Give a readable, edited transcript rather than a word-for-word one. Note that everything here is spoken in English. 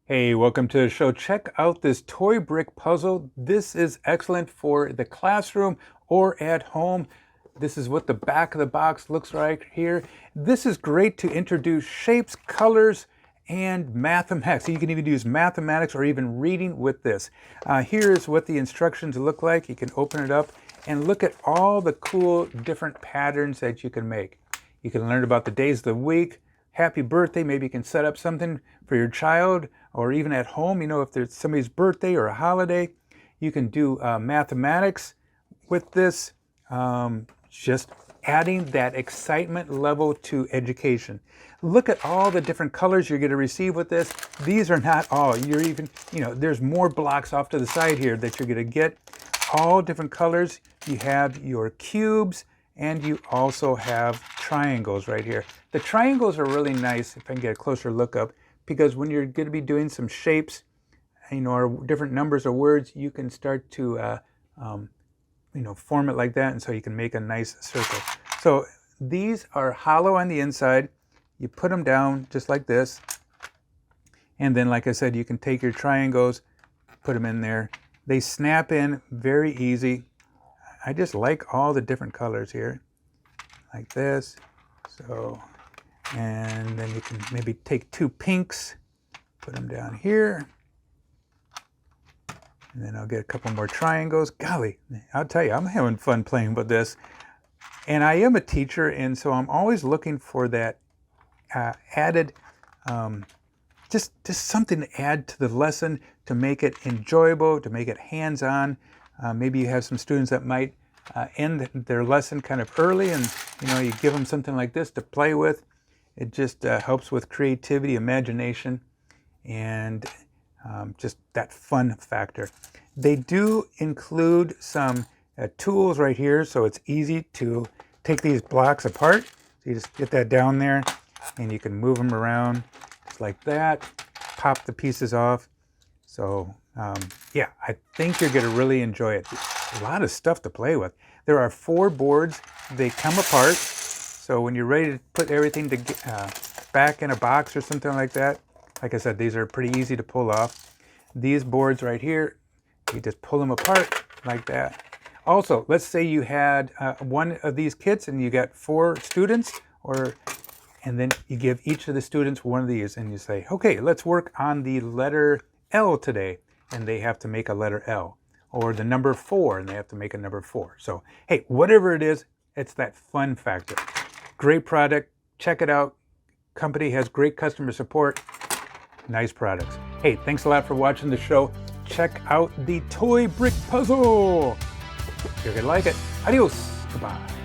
Hey, welcome to the show. Check out this toy brick puzzle. This is excellent for the classroom or at home. This is what the back of the box looks like here. This is great to introduce shapes, colors, and mathematics. You can even use mathematics or even reading with this. Here's what the instructions look like. You can open it up and look at all the cool different patterns that you can make. You can learn about the days of the week. Happy birthday, maybe you can set up something for your child, or even at home, if there's somebody's birthday or a holiday, you can do mathematics with this, just adding that excitement level to education. Look at all the different colors you're going to receive with this. These are not all. You're even, there's more blocks off to the side here that you're going to get. All different colors. You have your cubes, and you also have triangles right here. The triangles are really nice, if I can get a closer look up, because when you're going to be doing some shapes, or different numbers or words, you can start to, form it like that, and so you can make a nice circle. So these are hollow on the inside. You put them down just like this, and then, like I said, you can take your triangles, put them in there. They snap in very easy. I just like all the different colors here, like this. So, and then you can maybe take two pinks, put them down here, and then I'll get a couple more triangles. Golly, I'll tell you, I'm having fun playing with this. And I am a teacher, and so I'm always looking for that added, just something to add to the lesson to make it enjoyable, to make it hands-on. Maybe you have some students that might end their lesson kind of early, and you give them something like this to play with. It just helps with creativity, imagination, and just that fun factor. They do include some tools right here, so it's easy to take these blocks apart. So you just get that down there, and you can move them around just like that, pop the pieces off. So yeah, I think you're going to really enjoy it. A lot of stuff to play with. There are 4 boards. They come apart. So when you're ready to put everything back in a box or something like that, like I said, these are pretty easy to pull off. These boards right here, you just pull them apart like that. Also, let's say you had one of these kits and you got 4 students, and then you give each of the students one of these, and you say, okay, let's work on the letter L today, and they have to make a letter L, or the number 4, and they have to make a number 4. So, hey, whatever it is, it's that fun factor. Great product. Check it out. Company has great customer support. Nice products. Hey, thanks a lot for watching the show. Check out the toy brick puzzle. You're going to like it. Adios. Goodbye.